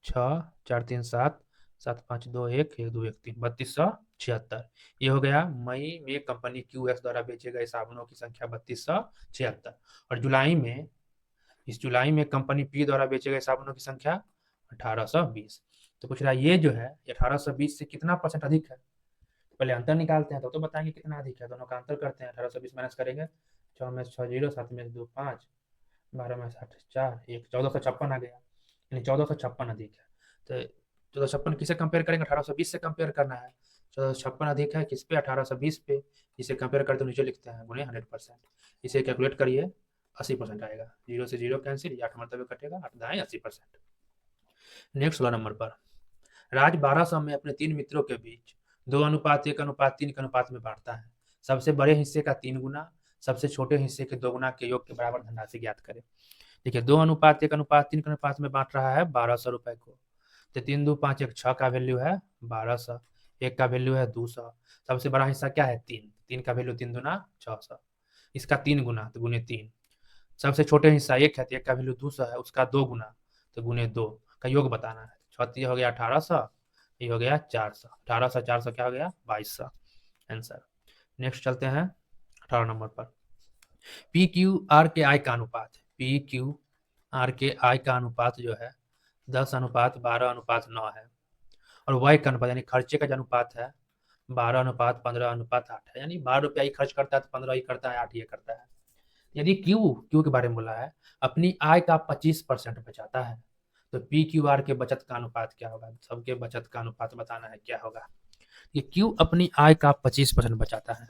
6 4 3 7 7 5 2 1 1 2 1 3 3276। ये हो गया मई में कंपनी क्यूएस द्वारा बेचे गए साबुनों की संख्या 3276। और जुलाई में कंपनी पी द्वारा बेचे गए साबुनों की संख्या 1820। तो पूछ रहा है ये जो है 1820 से कितना परसेंट अधिक है, पहले अंतर निकालते हैं तो बताएंगे कितना अधिक है। दोनों का अंतर करते हैं, 1820 माइनस करेंगे, 6 में 6 0, 7 में 2 5, 12 में 7 4 1, 1456 आ गया, यानी 1456 अधिक है। तो 1456 किसे कंपेयर करेंगे, 1820 से कंपेयर करना है। 1456 अधिक है किस पे, 1820 पे, इसे कंपेयर करते नीचे लिखते हैं गुणे 100%। इसे कैलकुलेट करिए 80% आएगा, 0 से 0 कैंसिल, 8 मरतबे कटेगा, 8 दाएं 80%। नेक्स्ट 16 नंबर पर, राज 1200 में अपने 3 मित्रों के बीच 2:1:3 के अनुपात में बांटता है। सबसे बड़े हिस्से का 3 गुना, सबसे छोटे हिस्से के 2 गुना के योग के बराबर धनराशि ज्ञात करें। देखिए 2:1:3 के अनुपात में बांट रहा है 1200 रुपए को, तो 3 2 5 1 6 का वैल्यू है 1200, 1 का वैल्यू है 200, सबसे बड़ा हिस्सा क्या है 3 का वैल्यू 3 दूना 600, इसका 3 गुना तो गुने 3, सबसे छोटे हिस्सा 1 है तो 1 का वैल्यू 200 है, उसका 2 गुना तो गुने 2 का योग बताना है। 36 हो गया 1800, ये हो गया 400, 1800 400 क्या हो गया 2200 आंसर। नेक्स्ट चलते हैं 18 नंबर पर, पी क्यू आर के आई का अनुपात, पी क्यू आर के आई का अनुपात जो है 10:12:9 है, और वाई का अनुपात यानी खर्चे का जो अनुपात है 12:15:8 है, यानी 12 रुपया ही खर्च करता है तो 15 ही करता है, 8 ये करता है। यदि क्यू के बारे में बोला है अपनी आय का 25% बचाता है, तो पी क्यू आर के बचत का अनुपात क्या होगा, सबके बचत का अनुपात बताना है क्या होगा। ये क्यू अपनी आय का 25% बचाता है,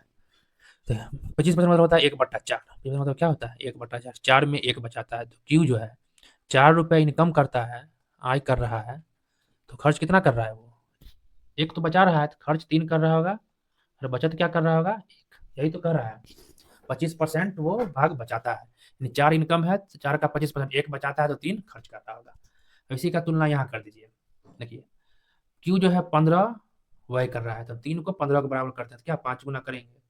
तो 25% मतलब होता है 1/4, मतलब क्या होता है 1/4, 4 में 1 बचाता है। तो क्यू जो है 4 रुपये इनकम करता है, आय कर रहा है, तो खर्च कितना कर रहा है वो, 1 तो बचा रहा है, तो खर्च 3 कर रहा होगा और बचत क्या कर रहा होगा 1, यही तो कर रहा है। 25% वो भाग बचाता है, यानी 4 इनकम है तो 4 का 25% 1 बचाता है तो 3 खर्च करता होगा। इसी का तुलना यहाँ कर दीजिए, देखिए क्यू जो है 15 वही कर रहा है, तो 3 को 15 के बराबर करते हैं तो क्या 5 गुना करेंगे,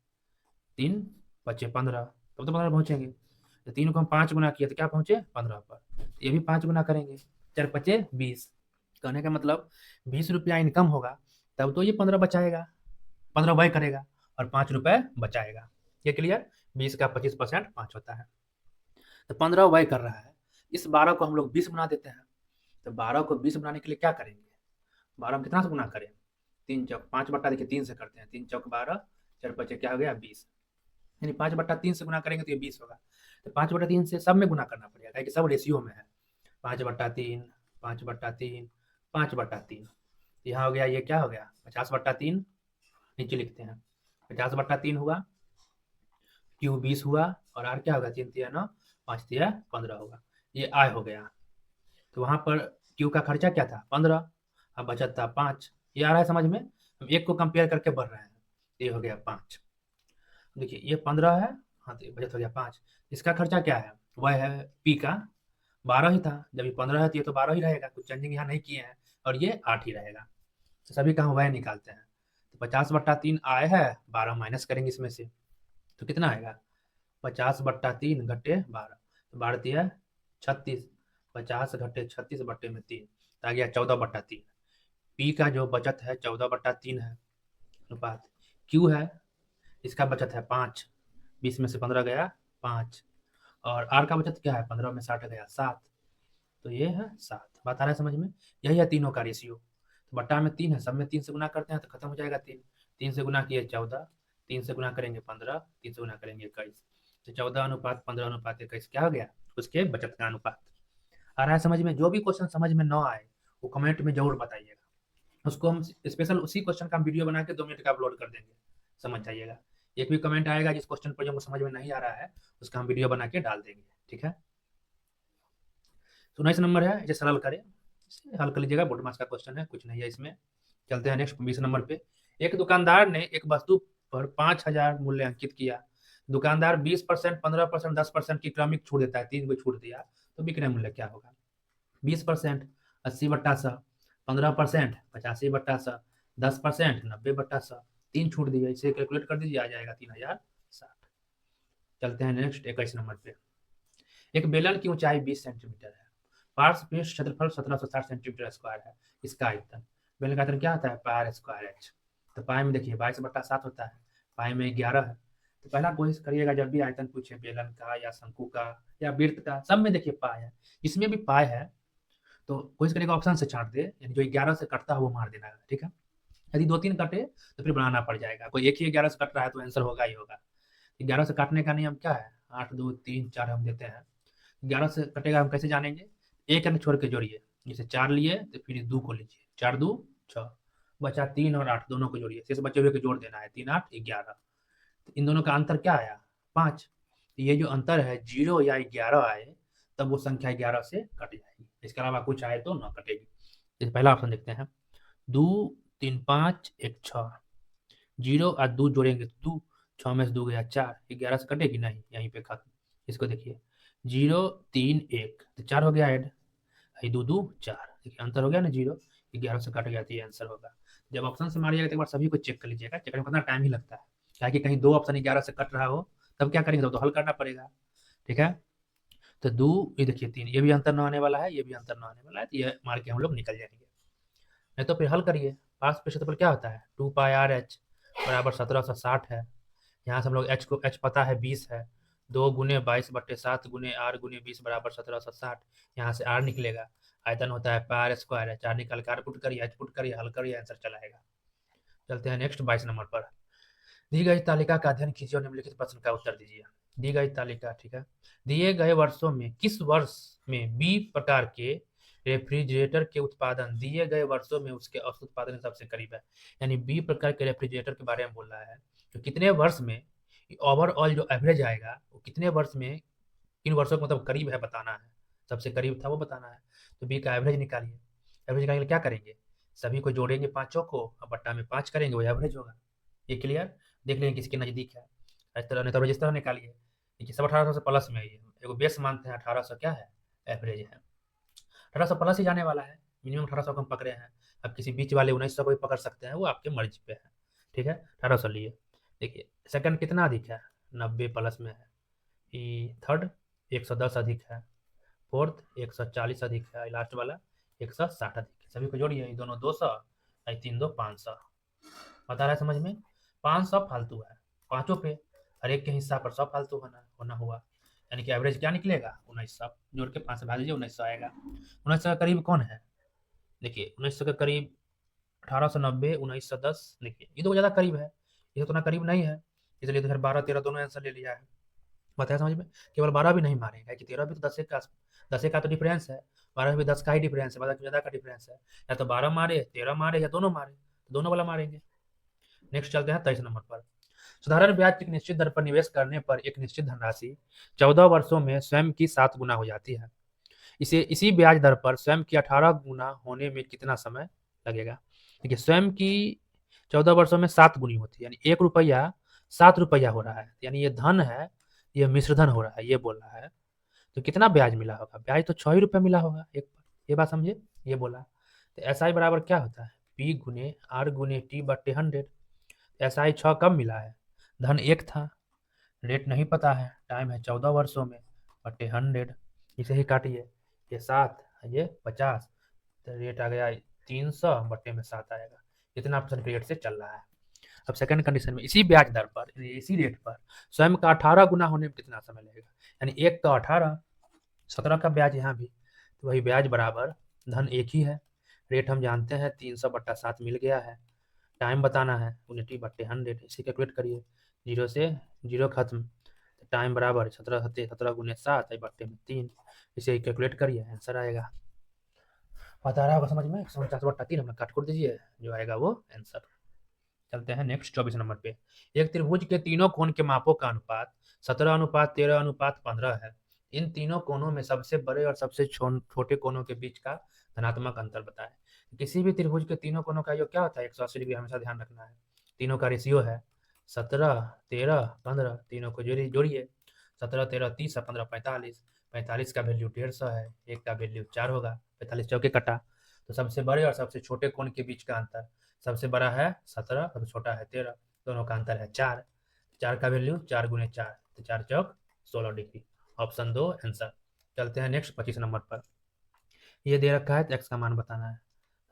3 बचे 15, तब तो 15 पहुंचेंगे। तो 3 को हम 5 गुना किए तो क्या पहुंचे 15 पर, ये भी 5 गुना करेंगे, 4 बचे 20, कहने का मतलब 20 रुपया इनकम होगा तब तो ये 15 बचाएगा, 15 वही करेगा और 5 रुपए बचाएगा। ये क्लियर, 20 का 25% 5 होता है, तो 15 वही कर रहा है। इस 12 को हम लोग 20 बना देते हैं, तो 12 को 20 बनाने के लिए क्या करेंगे, 12 हम कितना से गुना करें, 3 चौक 5 बट्टा, देखिए 3 से करते हैं, 3 चौक 12, 4 बचे क्या हो गया 20, यानी 5/3 से गुना करेंगे तो ये 20 होगा। तो 5/3 से सब में गुना करना पड़ेगा कि सब रेशियो में है, 5/3 5/3 5/3, यहाँ हो गया, ये क्या हो गया 50/3, नीचे लिखते हैं 50/3 हुआ, क्यू 20 हुआ और आर क्या होगा 3 तिया 9 5 तिया 15 होगा, ये आय हो गया। तो वहां पर क्यू का खर्चा क्या था 15, अब बचत था 5, ये आ रहा है समझ में, हम 1 को कंपेयर करके बढ़ रहे हैं, ये हो गया 5। देखिए ये 15 है, हाँ तो बचत हो गया 5, इसका खर्चा क्या है वह है पी का 12 ही था, जब ये 15 है तो ये तो 12 ही रहेगा, कुछ चेंजिंग यहाँ नहीं किए हैं, और ये 8 ही रहेगा। तो सभी का वह निकालते हैं, तो 50/3 आय है, 12 माइनस करेंगे इसमें से तो कितना आएगा 50/3 घटे 12, तो 12 तिया 36, 50 घटे 36 बट्टे में 3, तो आ गया 14/3। पी का जो बचत है 14/3 है अनुपात। क्यू है, इसका बचत है 5, 20 में से 15 गया 5, और आर का बचत क्या है, 15 में 60 गया 7, तो ये है 7। बात आ रहा है समझ में? यही है तीनों का रेशियो। तो बट्टा में 3 है, सब में 3 से गुना करते हैं तो खत्म हो जाएगा 3। 3 से गुना किए 14, 3 से गुना करेंगे 15, 3 से गुना करेंगे 21, तो 14:15:21 क्या हो गया, उसके बचत का अनुपात। आ रहा है समझ में? जो भी क्वेश्चन समझ में ना आए वो कमेंट में जरूर बताइएगा, उसको हम स्पेशल उसी क्वेश्चन का हम वीडियो बना के 2 मिनट का अपलोड कर देंगे, समझ जाइएगा। एक भी कमेंट आएगा जिस क्वेश्चन पर जो हमको समझ में नहीं आ रहा है उसका हम वीडियो बना के डाल देंगे, ठीक है। तो 19 नंबर है, इसे सरल करें, इसे हल कर लीजिएगा, बोर्ड मार्क्स का क्वेश्चन है, कुछ नहीं है इसमें। चलते हैं नेक्स्ट 20 नंबर पे। एक दुकानदार ने एक वस्तु पर 5,000 मूल्य अंकित किया। दुकानदार 20%, 15%, 10% की क्रमिक छूट देता है, 3 को छूट दिया, तो विक्रय मूल्य क्या होगा? 20% 80/100, 15% 85/100, 10% 90/100, 3 छूट दिया, इसे कैलकुलेट कर दीजिए, आ जाएगा 3060। चलते हैं नेक्स्ट 21 नंबर पे। एक बेलन की ऊंचाई 20 सेंटीमीटर है, पार्श्व पृष्ठ क्षेत्रफल 1760 सेंटीमीटर स्क्वायर है, इसका आयतन। बेलन का आयतन क्या होता है, पाई स्क्वायर एच। तो पाई में देखिए 22/7 होता है, पाई में 11 है। तो पहला कोशिश करिएगा जब भी आयतन पूछे बेलन का या शंकु का या वृत्त का, सब में देखिए पाई है, इसमें भी पाई है, तो कोशिश करिएगा ऑप्शन से छांट दे, यानी जो 11 से कटता है वो मार देना है, ठीक है। यदि 2-3 कटे तो फिर बनाना पड़ जाएगा, कोई एक ही 11 से कट रहा है तो आंसर होगा ही होगा। 11 से काटने का नियम क्या है, 8 2 3 4 हम देते हैं। 11 से कटेगा हम कैसे जानेंगे, एक अंक छोड़ के जोड़िए, जैसे 4 लिए तो फिर 2 को लीजिए, 4 2 6, बचा 3 और 8 दोनों को जोड़िए, शेष बचे हुए को जोड़ देना है, 3 8 11। तो इन दोनों का अंतर क्या आया, 5। तो ये जो अंतर है 0 या 11 आए तब वो संख्या 11 से कट जाएगी, इसके अलावा कुछ आए तो न कटेगी। जैसे पहला ऑप्शन देखते हैं, 2 3 5 1 6, 0 और 2 जोड़ेंगे तो 2, 6 में से 2 गया 4, 11 से कटेगी नहीं, यहीं पे खत्म। इसको देखिए 0 3 1, तो 4 हो गया ऐड, 2 2 4, देखिए अंतर हो गया ना 0, 11 से कट गया तो ये आंसर होगा। जब ऑप्शन से मारिएगा तो एक बार सभी को चेक कर लीजिएगा, चेक करने में कितना टाइम ही लगता है, ताकि कहीं 2 ऑप्शन 11 से कट रहा हो तब क्या करेंगे, तो हल करना पड़ेगा, ठीक है। तो 2, ये देखिए 3, ये भी अंतर न आने वाला है, ये भी अंतर न आने वाला है, तो ये मार के हम लोग निकल जाएंगे। नहीं तो फिर हल करिए, पार्श्व क्षेत्रफल क्या होता है, 2πr/h बराबर 1760 है। यहाँ से हम लोग h को, h पता है 20 है, 2 गुने 22/7 गुने r गुने 20 बराबर 1760, यहाँ से r निकलेगा, आयतन होता है πr² है, 4 निकाल कर पुट करिए, h पुट करिए, हल करिए, आंसर चला आएगा। चलते हैं नेक्स्ट 22 नंबर पर। दी गई तालिका का अध्ययन कीजिए और निम्नलिखित प्रश्न का उत्तर दीजिए। दी गई तालिका, ठीक है। दिए गए वर्षों में किस वर्ष में बी प्रकार के रेफ्रिजरेटर के उत्पादन दिए गए वर्षों में उसके औसत उत्पादन सबसे करीब है, यानी बी प्रकार के रेफ्रिजरेटर के बारे में बोल रहा है, तो कितने वर्ष में ओवरऑल जो एवरेज आएगा वो कितने वर्ष में, किन वर्षों को मतलब करीब है बताना है, सबसे करीब था वो बताना है। तो बी का एवरेज निकालिए, एवरेज निकालने क्या करेंगे, सभी को जोड़ेंगे पांचों को और बट्टा में 5 करेंगे, वो एवरेज होगा। ये क्लियर, देख लेंगे किसके नजदीक है, इस तरह नहीं तो इस तरह निकालिए। देखिए सब 1800 से प्लस में, ये एगो बेस मानते हैं, 1800 क्या है, एवरेज है, 1800 प्लस ही जाने वाला है, मिनिमम 1800 को हम पकड़े हैं। अब किसी बीच वाले 1900 को भी पकड़ सकते हैं, वो आपके मर्जी पे है, ठीक है। 1800 लिए, देखिए सेकंड कितना अधिक है, 90 प्लस में है, थर्ड 110 अधिक है, फोर्थ 140 अधिक है, लास्ट वाला 160 अधिक है। सभी को जोड़िए, ये दोनों 200, 3 2 500, बता रहा है समझ में। 500 फालतू है, पांचों पे हर एक के हिस्सा पर 100 फालतू होना हुआ, यानी कि एवरेज क्या निकलेगा, 1900, जोड़ के 5 से भाग दीजिए, 1900 आएगा। 1900 का करीब कौन है, देखिए 1900 के करीब 1890, 1910, देखिए ये तो ज़्यादा करीब है, ये उतना करीब नहीं है, इसलिए तो फिर 12 13 दोनों आंसर ले लिया है। बताया समझ में, केवल 12 भी नहीं मारेगा कि 13 भी तो 10 का तो डिफरेंस है, 12 भी 10 का ही डिफरेंस है, 12 ज़्यादा का डिफरेंस है, या तो 12 मारे 13 मारे या दोनों मारे, तो दोनों वाला मारेंगे। नेक्स्ट चलते हैं 23 नंबर पर। साधारण ब्याज की निश्चित दर पर निवेश करने पर एक निश्चित धनराशि 14 वर्षों में स्वयं की 7 गुना हो जाती है। इसी ब्याज दर पर स्वयं की 18 गुना होने में कितना समय लगेगा। देखिए स्वयं की 14 वर्षों में 7 गुनी होती है, यानी 1 रुपया 7 रुपया हो रहा है, यानी ये धन है, ये मिश्र धन हो रहा है, ये बोल रहा है। तो कितना ब्याज मिला होगा, ब्याज तो 6 ही रुपया मिला होगा एक पर, ये बात समझे, ये बोला। तो SI बराबर क्या होता है, P गुने R गुने T बट्टे 100। SI 6 कब मिला है, धन 1 था, रेट नहीं पता है, टाइम है 14 वर्षों में, बट्टे 100, इसे ही काटिए, ये 7, ये 50, तो रेट आ गया 300 बटे में 7 आएगा। इतना परसेंट रेट से चल रहा है। अब सेकंड कंडीशन में इसी ब्याज दर पर, इसी रेट पर स्वयं का 18 गुना होने में कितना समय लगेगा, यानी 1 का 18, 17 का ब्याज यहाँ भी, तो वही ब्याज बराबर धन एक ही है। रेट हम जानते हैं 300 बट्टा 7 मिल गया है। टाइम बताना है 29 बट्टे 100, इसे कैलकुलेट करिए, 0 से 0 खत्म, तो टाइम बराबर 17 गुने 7 बट्टे में 3, इसे कैलकुलेट करिए, आंसर आएगा। पता रहा होगा समझ में, 149 बट्टा 3 हमने काट कर दीजिए, जो आएगा वो आंसर। चलते हैं नेक्स्ट 24 नंबर पे। एक त्रिभुज के तीनों कोण के मापों का अनुपात 17:13:15 है। इन तीनों कोणों में सबसे बड़े और सबसे छोटे कोणों के बीच का धनात्मक अंतर बताएं। किसी भी त्रिभुज के तीनों कोणों का योग क्या होता है, 180 डिग्री, हमेशा ध्यान रखना है। तीनों का रेशियो है 17, 13, 15, तीनों को जोड़िए, 17, 13, 30, 15, 45, 45 का वैल्यू 150 है, एक का वैल्यू 4 होगा, 45 चौके कटा। तो सबसे बड़े और सबसे छोटे कोण के बीच का अंतर, सबसे बड़ा है 17, सबसे छोटा है 13, दोनों का अंतर है 4, 4 का वैल्यू 4 गुने 4, तो 4 चौक 16 डिग्री, ऑप्शन 2 आंसर। चलते हैं नेक्स्ट 25 नंबर पर। ये दे रखा है तो एक्स का मान बताना है,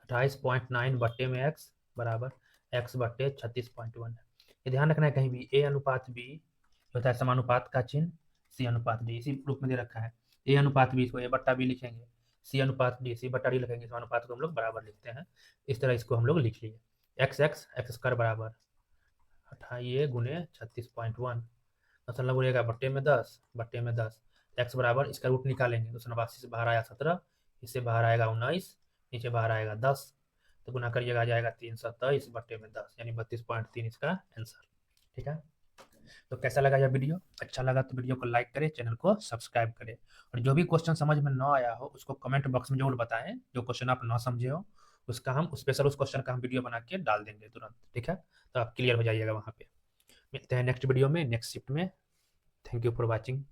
28.9 बट्टे में एक्स बराबर एक्स बट्टे 36.1 है। ये ध्यान रखना है कहीं भी ए अनुपात बी होता है समानुपात का चिन्ह, सी अनुपात डी इसी रूप में दे रखा है। ए अनुपात बी, इसको ए बट्टा बी लिखेंगे, सी अनुपात डी, सी बट्टा डी लिखेंगे, समानुपात को हम लोग बराबर लिखते हैं, इस तरह इसको हम लोग लिख लिए। एक्स एक्स एक्स स्क्वायर बराबर 28 गुने 36.1, मतलब बोलेगा बट्टे में 10, बट्टे में 10, एक्स बराबर इसका रूट निकालेंगे, तो 89 से बाहर आया 17, इससे बाहर आएगा 19, नीचे बाहर आएगा 10, तो गुना करिएगा आ जाएगा 323 बट्टे में 10, यानी 32.3 इसका आंसर। ठीक है, तो कैसा लगा यह वीडियो, अच्छा लगा तो वीडियो को लाइक करें, चैनल को सब्सक्राइब करें, और जो भी क्वेश्चन समझ में न आया हो उसको कमेंट बॉक्स में जरूर बताएं, जो क्वेश्चन आप ना समझे हो उसका हम स्पेशल उस क्वेश्चन का हम वीडियो बना के डाल देंगे तुरंत। ठीक है, तो आप क्लियर हो जाइएगा वहाँ पे। मिलते हैं नेक्स्ट वीडियो में, नेक्स्ट शिफ्ट में। Thank you for watching.